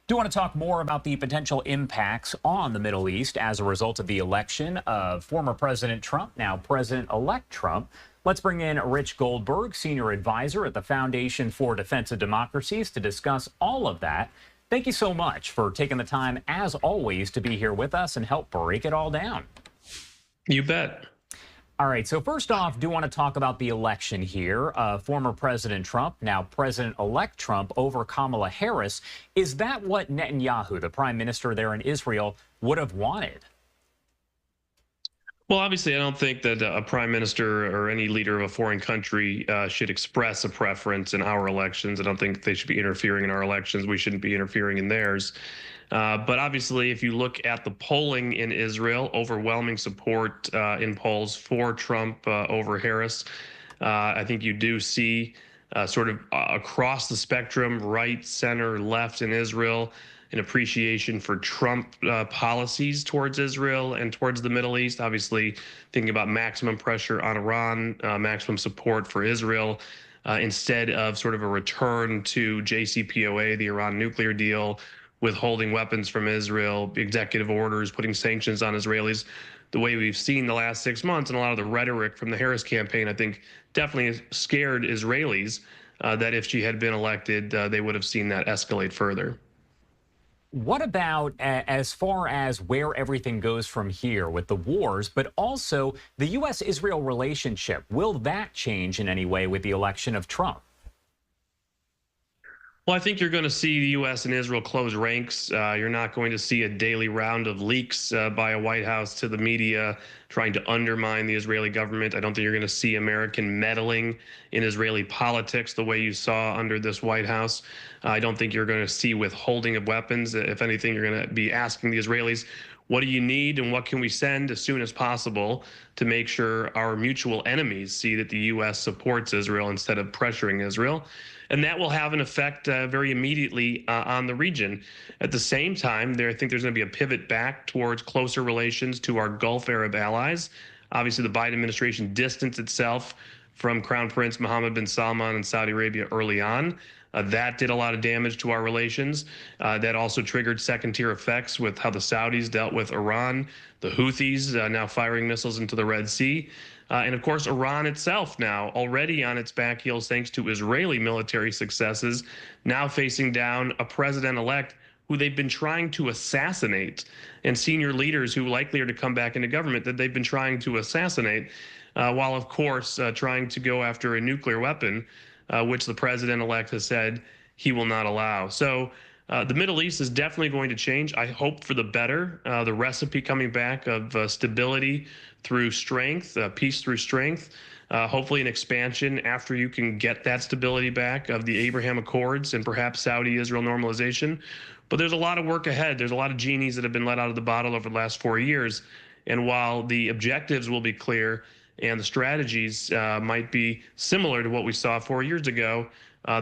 Do want to talk more about the potential impacts on the Middle East as a result of the election of former President Trump, now President-elect Trump. Let's bring in Rich Goldberg, senior advisor at the Foundation for Defense of Democracies, to discuss all of that. Thank you so much for taking the time, as always, to be here with us and help break it all down. You bet. All right, so first off, do want to talk about the election here. Former President Trump, now President-elect Trump, over Kamala Harris. Is that what Netanyahu, the prime minister there in Israel, would have wanted? Well, obviously, I don't think that a prime minister or any leader of a foreign country should express a preference in our elections. I don't think they should be interfering in our elections. We shouldn't be interfering in theirs. But obviously, if you look at the polling in Israel, overwhelming support in polls for Trump over Harris. I think you do see sort of across the spectrum, right, center, left in Israel, an appreciation for Trump policies towards Israel and towards the Middle East. Obviously, thinking about maximum pressure on Iran, maximum support for Israel, instead of sort of a return to JCPOA, the Iran nuclear deal, withholding weapons from Israel, executive orders, putting sanctions on Israelis. The way we've seen the last 6 months and a lot of the rhetoric from the Harris campaign, I think, definitely scared Israelis that if she had been elected, they would have seen that escalate further. What about as far as where everything goes from here with the wars, but also the U.S.-Israel relationship? Will that change in any way with the election of Trump? Well, I think you're going to see the U.S. and Israel close ranks. You're not going to see a daily round of leaks by a White House to the media trying to undermine the Israeli government. I don't think you're going to see American meddling in Israeli politics the way you saw under this White House. I don't think you're going to see withholding of weapons. If anything, you're going to be asking the Israelis, what do you need and what can we send as soon as possible to make sure our mutual enemies see that the U.S. supports Israel instead of pressuring Israel? And that will have an effect very immediately on the region. At the same time, I think there's going to be a pivot back towards closer relations to our Gulf Arab allies. Obviously, the Biden administration distanced itself from Crown Prince Mohammed bin Salman in Saudi Arabia early on. That did a lot of damage to our relations. That also triggered second-tier effects with how the Saudis dealt with Iran, the Houthis now firing missiles into the Red Sea. And of course, Iran itself now already on its back heels thanks to Israeli military successes, now facing down a president-elect who they've been trying to assassinate, and senior leaders who likely are to come back into government that they've been trying to assassinate, while of course trying to go after a nuclear weapon, which the president-elect has said he will not allow. So the Middle East is definitely going to change. I hope for the better. The recipe coming back of stability through strength, peace through strength, hopefully an expansion after you can get that stability back of the Abraham Accords and perhaps Saudi-Israel normalization. But there's a lot of work ahead. There's a lot of genies that have been let out of the bottle over the last 4 years. And while the objectives will be clear and the strategies might be similar to what we saw 4 years ago,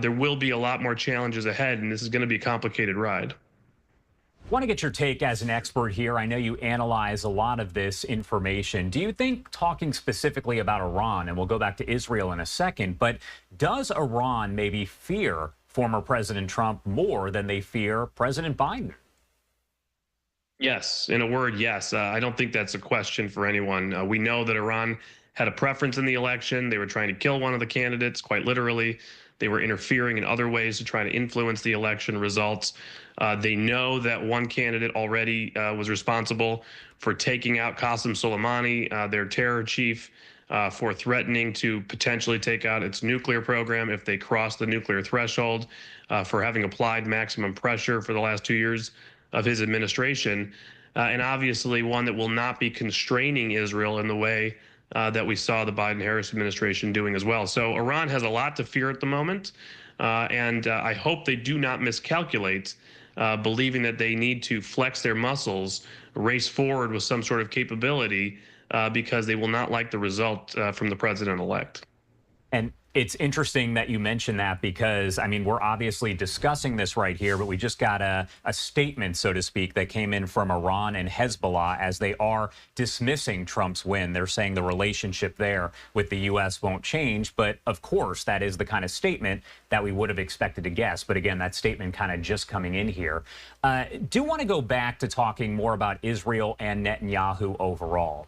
there will be a lot more challenges ahead, and this is going to be a complicated ride. Want to get your take as an expert here. I know you analyze a lot of this information. Do you think, talking specifically about Iran, and we'll go back to Israel in a second, but does Iran maybe fear former President Trump more than they fear President Biden? Yes, in a word, yes. I don't think that's a question for anyone. We know that Iran had a preference in the election. They were trying to kill one of the candidates, quite literally. They were interfering in other ways to try to influence the election results. They know that one candidate already was responsible for taking out Qasem Soleimani, their terror chief, for threatening to potentially take out its nuclear program if they cross the nuclear threshold, for having applied maximum pressure for the last 2 years of his administration, and obviously one that will not be constraining Israel in the way that we saw the Biden-Harris administration doing as well. So Iran has a lot to fear at the moment, and I hope they do not miscalculate, believing that they need to flex their muscles, race forward with some sort of capability, because they will not like the result from the president-elect. And It's interesting that you mentioned that because, I mean, we're obviously discussing this right here, but we just got a statement, so to speak, that came in from Iran and Hezbollah as they are dismissing Trump's win. They're saying the relationship there with the U.S. won't change. But of course, that is the kind of statement that we would have expected to guess. But again, that statement kind of just coming in here. Do want to go back to talking more about Israel and Netanyahu overall.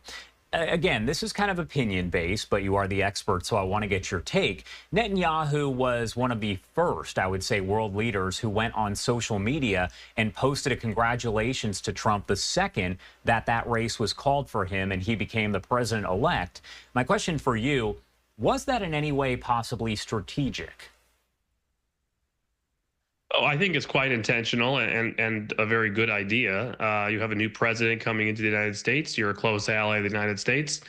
Again, this is kind of opinion-based, but you are the expert, so I want to get your take. Netanyahu was one of the first, I would say, world leaders who went on social media and posted a congratulations to Trump the second that race was called for him and he became the president-elect. My question for you, was that in any way possibly strategic? Oh, I think it's quite intentional and a very good idea. You have a new president coming into the United States. You're a close ally of the United States.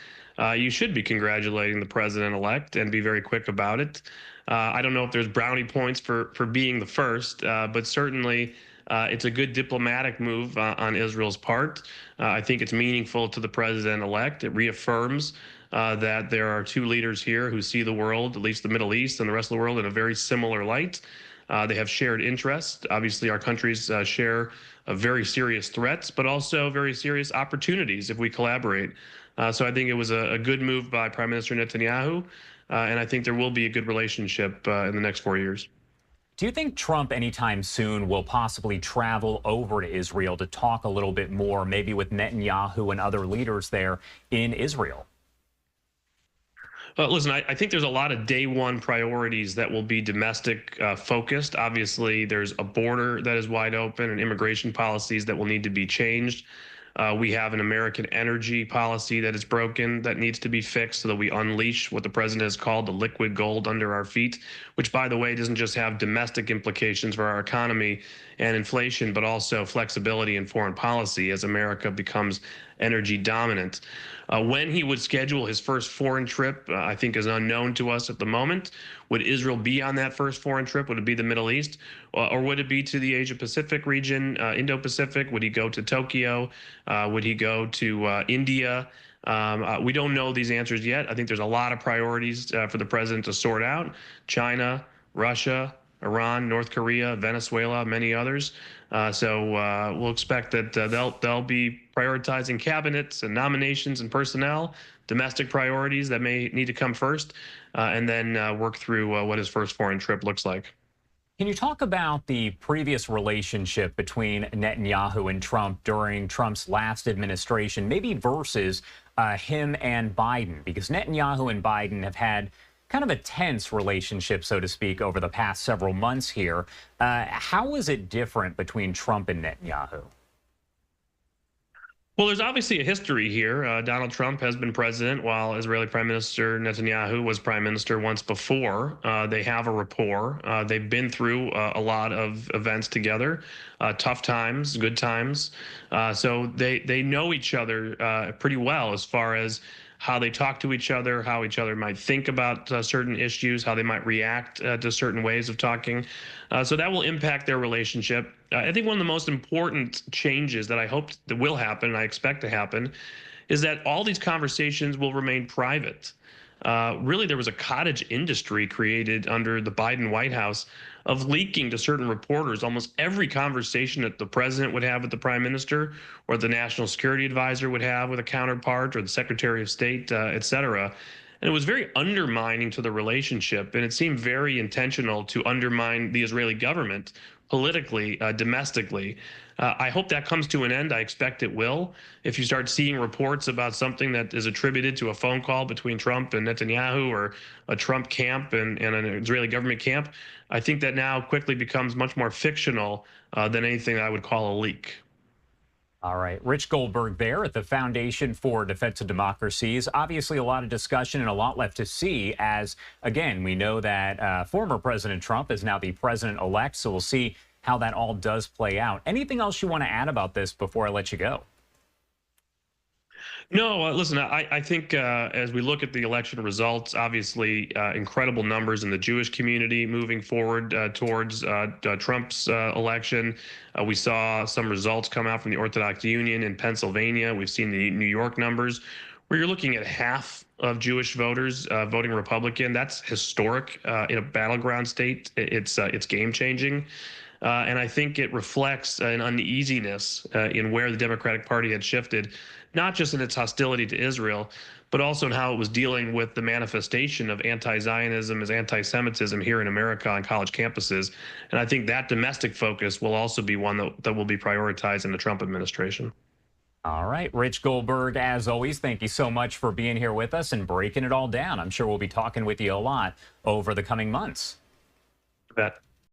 You should be congratulating the president-elect and be very quick about it. I don't know if there's brownie points for being the first, but certainly it's a good diplomatic move on Israel's part. I think it's meaningful to the president-elect. It reaffirms that there are two leaders here who see the world, at least the Middle East and the rest of the world, in a very similar light. They have shared interests. Obviously, our countries share very serious threats, but also very serious opportunities if we collaborate. So I think it was a good move by Prime Minister Netanyahu, and I think there will be a good relationship in the next 4 years. Do you think Trump anytime soon will possibly travel over to Israel to talk a little bit more, maybe with Netanyahu and other leaders there in Israel? Listen, I think there's a lot of day one priorities that will be domestic focused. Obviously, there's a border that is wide open and immigration policies that will need to be changed. We have an American energy policy that is broken that needs to be fixed so that we unleash what the president has called the liquid gold under our feet, which, by the way, doesn't just have domestic implications for our economy and inflation, but also flexibility in foreign policy as America becomes energy dominant. When he would schedule his first foreign trip, I think is unknown to us at the moment. Would Israel be on that first foreign trip? Would it be the Middle East? Or would it be to the Asia-Pacific region, Indo-Pacific? Would he go to Tokyo? Would he go to India? We don't know these answers yet. I think there's a lot of priorities for the president to sort out. China, Russia, Iran, North Korea, Venezuela, many others. So we'll expect that they'll be prioritizing cabinets and nominations and personnel, domestic priorities that may need to come first, and then work through what his first foreign trip looks like. Can you talk about the previous relationship between Netanyahu and Trump during Trump's last administration, maybe versus him and Biden? Because Netanyahu and Biden have had kind of a tense relationship, so to speak, over the past several months here. How is it different between Trump and Netanyahu? Well, there's obviously a history here. Donald Trump has been president while Israeli Prime Minister Netanyahu was prime minister once before. They have a rapport. They've been through a lot of events together, tough times, good times. So they know each other pretty well as far as how they talk to each other, how each other might think about certain issues, how they might react to certain ways of talking. So that will impact their relationship. I think one of the most important changes that I hope that will happen, and I expect to happen, is that all these conversations will remain private. Really, there was a cottage industry created under the Biden White House of leaking to certain reporters almost every conversation that the president would have with the prime minister or the national security advisor would have with a counterpart or the secretary of state, et cetera. And it was very undermining to the relationship. And it seemed very intentional to undermine the Israeli government politically, domestically. I hope that comes to an end. I expect it will. If you start seeing reports about something that is attributed to a phone call between Trump and Netanyahu or a Trump camp and an Israeli government camp, I think that now quickly becomes much more fictional than anything I would call a leak. All right. Rich Goldberg there at the Foundation for Defense of Democracies. Obviously, a lot of discussion and a lot left to see as, again, we know that former President Trump is now the president-elect, so we'll see how that all does play out. Anything else you want to add about this before I let you go? No, listen, I think as we look at the election results, obviously incredible numbers in the Jewish community moving forward towards Trump's election. We saw some results come out from the Orthodox Union in Pennsylvania. We've seen the New York numbers where you're looking at half of Jewish voters voting Republican. That's historic in a battleground state. It's game changing. And I think it reflects an uneasiness in where the Democratic Party had shifted, not just in its hostility to Israel, but also in how it was dealing with the manifestation of anti-Zionism as anti-Semitism here in America on college campuses. And I think that domestic focus will also be one that will be prioritized in the Trump administration. All right, Rich Goldberg, as always, thank you so much for being here with us and breaking it all down. I'm sure we'll be talking with you a lot over the coming months. You bet.